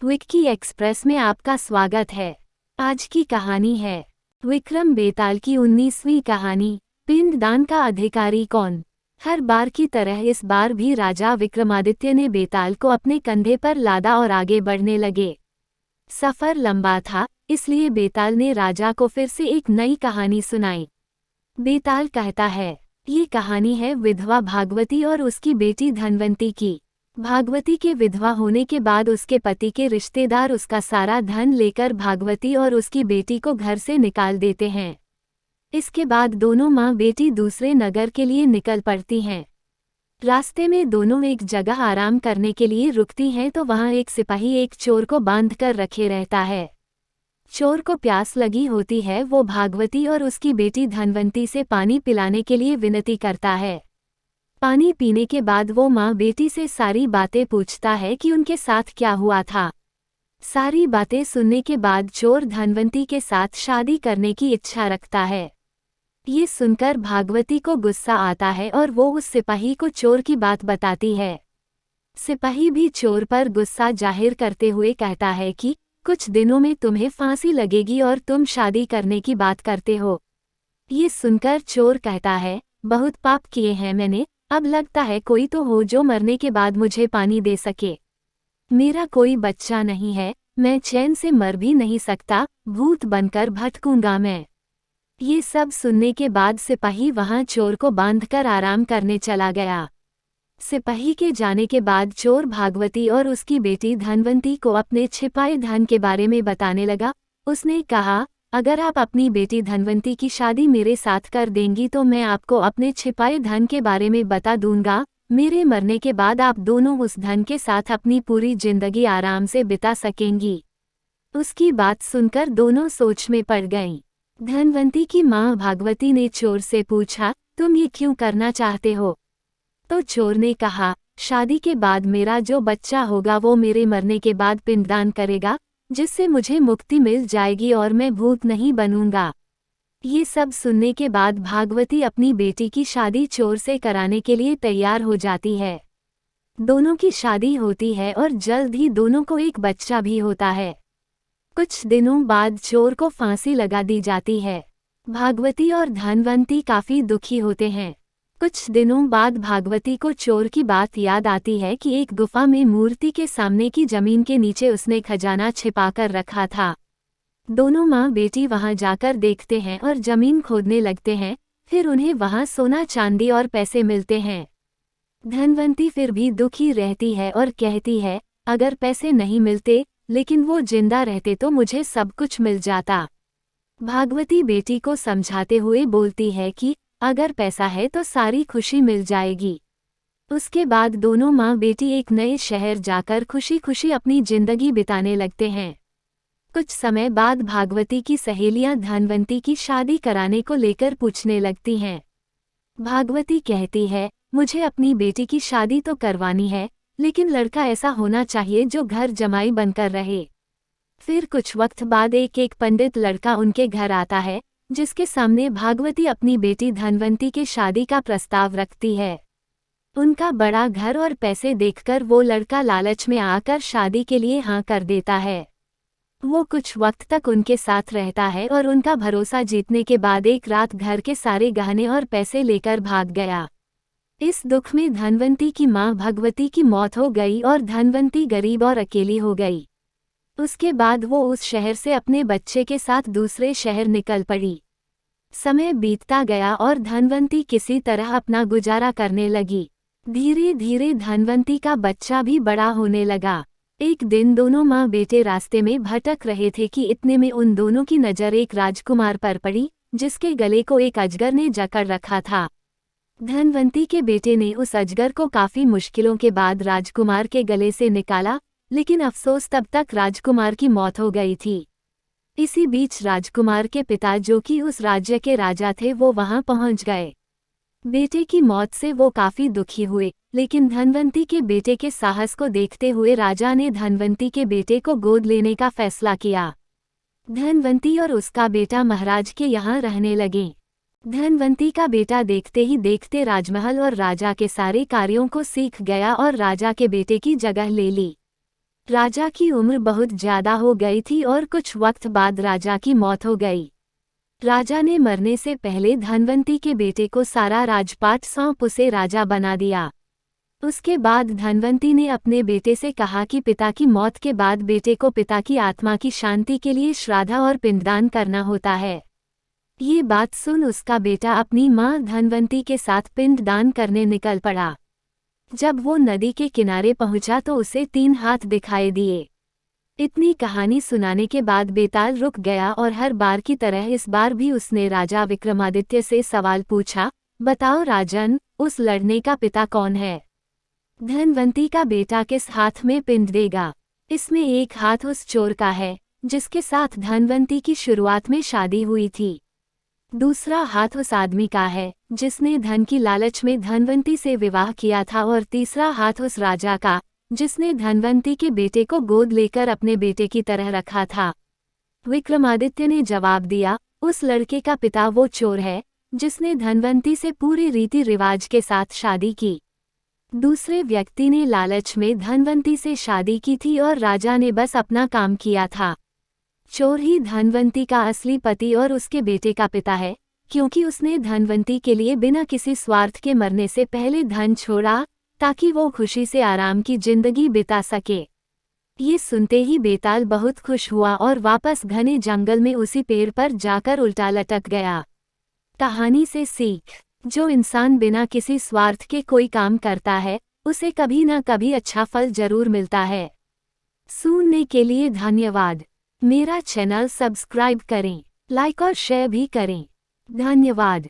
Vicky express में आपका स्वागत है। आज की कहानी है विक्रम बेताल की 19वीं कहानी, पिंडदान का अधिकारी कौन। हर बार की तरह इस बार भी राजा विक्रमादित्य ने बेताल को अपने कंधे पर लादा और आगे बढ़ने लगे। सफर लंबा था, इसलिए बेताल ने राजा को फिर से एक नई कहानी सुनाई। बेताल कहता है, ये कहानी है विधवा भागवती और उसकी बेटी धनवंती की। भागवती के विधवा होने के बाद उसके पति के रिश्तेदार उसका सारा धन लेकर भागवती और उसकी बेटी को घर से निकाल देते हैं। इसके बाद दोनों माँ बेटी दूसरे नगर के लिए निकल पड़ती हैं। रास्ते में दोनों एक जगह आराम करने के लिए रुकती हैं तो वहाँ एक सिपाही एक चोर को बांध कर रखे रहता है। चोर को प्यास लगी होती है, वो भागवती और उसकी बेटी धनवंती से पानी पिलाने के लिए विनती करता है। पानी पीने के बाद वो माँ बेटी से सारी बातें पूछता है कि उनके साथ क्या हुआ था। सारी बातें सुनने के बाद चोर धनवंती के साथ शादी करने की इच्छा रखता है। ये सुनकर भागवती को गुस्सा आता है और वो उस सिपाही को चोर की बात बताती है। सिपाही भी चोर पर गुस्सा जाहिर करते हुए कहता है कि कुछ दिनों में तुम्हें फांसी लगेगी और तुम शादी करने की बात करते हो। ये सुनकर चोर कहता है, बहुत पाप किए हैं मैंने, अब लगता है कोई तो हो जो मरने के बाद मुझे पानी दे सके। मेरा कोई बच्चा नहीं है, मैं चैन से मर भी नहीं सकता, भूत बनकर भटकूंगा मैं। ये सब सुनने के बाद सिपाही वहां चोर को बांधकर आराम करने चला गया। सिपाही के जाने के बाद चोर भागवती और उसकी बेटी धनवंती को अपने छिपाए धन के बारे में बताने लगा। उसने कहा, अगर आप अपनी बेटी धनवंती की शादी मेरे साथ कर देंगी तो मैं आपको अपने छिपाए धन के बारे में बता दूंगा। मेरे मरने के बाद आप दोनों उस धन के साथ अपनी पूरी जिंदगी आराम से बिता सकेंगी। उसकी बात सुनकर दोनों सोच में पड़ गईं। धनवंती की माँ भागवती ने चोर से पूछा, तुम ये क्यों करना चाहते हो? तो चोर ने कहा, शादी के बाद मेरा जो बच्चा होगा वो मेरे मरने के बाद पिंडदान करेगा, जिससे मुझे मुक्ति मिल जाएगी और मैं भूत नहीं बनूंगा। ये सब सुनने के बाद भागवती अपनी बेटी की शादी चोर से कराने के लिए तैयार हो जाती है। दोनों की शादी होती है और जल्द ही दोनों को एक बच्चा भी होता है। कुछ दिनों बाद चोर को फांसी लगा दी जाती है। भागवती और धनवंती काफी दुखी होते हैं। कुछ दिनों बाद भागवती को चोर की बात याद आती है कि एक गुफा में मूर्ति के सामने की जमीन के नीचे उसने खजाना छिपाकर रखा था। दोनों माँ बेटी वहां जाकर देखते हैं और जमीन खोदने लगते हैं। फिर उन्हें वहां सोना चांदी और पैसे मिलते हैं। धनवंती फिर भी दुखी रहती है और कहती है, अगर पैसे नहीं मिलते लेकिन वो जिंदा रहते तो मुझे सब कुछ मिल जाता। भागवती बेटी को समझाते हुए बोलती है कि अगर पैसा है तो सारी खुशी मिल जाएगी। उसके बाद दोनों माँ बेटी एक नए शहर जाकर खुशी खुशी अपनी जिंदगी बिताने लगते हैं। कुछ समय बाद भागवती की सहेलियां धनवंती की शादी कराने को लेकर पूछने लगती हैं। भागवती कहती है, मुझे अपनी बेटी की शादी तो करवानी है, लेकिन लड़का ऐसा होना चाहिए जो घर जमाई बनकर रहे। फिर कुछ वक्त बाद एक पंडित लड़का उनके घर आता है, जिसके सामने भागवती अपनी बेटी धनवंती के शादी का प्रस्ताव रखती है। उनका बड़ा घर और पैसे देखकर वो लड़का लालच में आकर शादी के लिए हाँ कर देता है। वो कुछ वक्त तक उनके साथ रहता है और उनका भरोसा जीतने के बाद एक रात घर के सारे गहने और पैसे लेकर भाग गया। इस दुख में धनवंती की माँ भगवती की मौत हो गई और धनवंती गरीब और अकेली हो गई। उसके बाद वो उस शहर से अपने बच्चे के साथ दूसरे शहर निकल पड़ी। समय बीतता गया और धनवंती किसी तरह अपना गुजारा करने लगी। धीरे धीरे धनवंती का बच्चा भी बड़ा होने लगा। एक दिन दोनों माँ बेटे रास्ते में भटक रहे थे कि इतने में उन दोनों की नज़र एक राजकुमार पर पड़ी, जिसके गले को एक अजगर ने जकड़ रखा था। धनवंती के बेटे ने उस अजगर को काफी मुश्किलों के बाद राजकुमार के गले से निकाला, लेकिन अफसोस तब तक राजकुमार की मौत हो गई थी। इसी बीच राजकुमार के पिता, जो कि उस राज्य के राजा थे, वो वहां पहुंच गए। बेटे की मौत से वो काफी दुखी हुए, लेकिन धनवंती के बेटे के साहस को देखते हुए राजा ने धनवंती के बेटे को गोद लेने का फैसला किया। धनवंती और उसका बेटा महाराज के यहाँ रहने लगे। धनवंती का बेटा देखते ही देखते राजमहल और राजा के सारे कार्यों को सीख गया और राजा के बेटे की जगह ले ली। राजा की उम्र बहुत ज्यादा हो गई थी और कुछ वक्त बाद राजा की मौत हो गई। राजा ने मरने से पहले धनवंती के बेटे को सारा राजपाट सौंप उसे राजा बना दिया। उसके बाद धनवंती ने अपने बेटे से कहा कि पिता की मौत के बाद बेटे को पिता की आत्मा की शांति के लिए श्राद्ध और पिंडदान करना होता है। ये बात सुन उसका बेटा अपनी मां धनवंती के साथ पिंडदान करने निकल पड़ा। जब वो नदी के किनारे पहुंचा तो उसे 3 हाथ दिखाई दिए। इतनी कहानी सुनाने के बाद बेताल रुक गया और हर बार की तरह इस बार भी उसने राजा विक्रमादित्य से सवाल पूछा, बताओ राजन, उस लड़ने का पिता कौन है? धनवंती का बेटा किस हाथ में पिंड देगा? इसमें एक हाथ उस चोर का है जिसके साथ धनवंती की शुरुआत में शादी हुई थी। दूसरा हाथ उस आदमी का है जिसने धन की लालच में धनवंती से विवाह किया था और तीसरा हाथ उस राजा का जिसने धनवंती के बेटे को गोद लेकर अपने बेटे की तरह रखा था। विक्रमादित्य ने जवाब दिया, उस लड़के का पिता वो चोर है जिसने धनवंती से पूरे रीति रिवाज के साथ शादी की। दूसरे व्यक्ति ने लालच में धनवंती से शादी की थी और राजा ने बस अपना काम किया था। चोर ही धनवंती का असली पति और उसके बेटे का पिता है, क्योंकि उसने धनवंती के लिए बिना किसी स्वार्थ के मरने से पहले धन छोड़ा ताकि वो खुशी से आराम की जिंदगी बिता सके। ये सुनते ही बेताल बहुत खुश हुआ और वापस घने जंगल में उसी पेड़ पर जाकर उल्टा लटक गया। कहानी से सीख, जो इंसान बिना किसी स्वार्थ के कोई काम करता है उसे कभी ना कभी अच्छा फल जरूर मिलता है। सुनने के लिए धन्यवाद। मेरा चैनल सब्सक्राइब करें, लाइक और शेयर भी करें। धन्यवाद।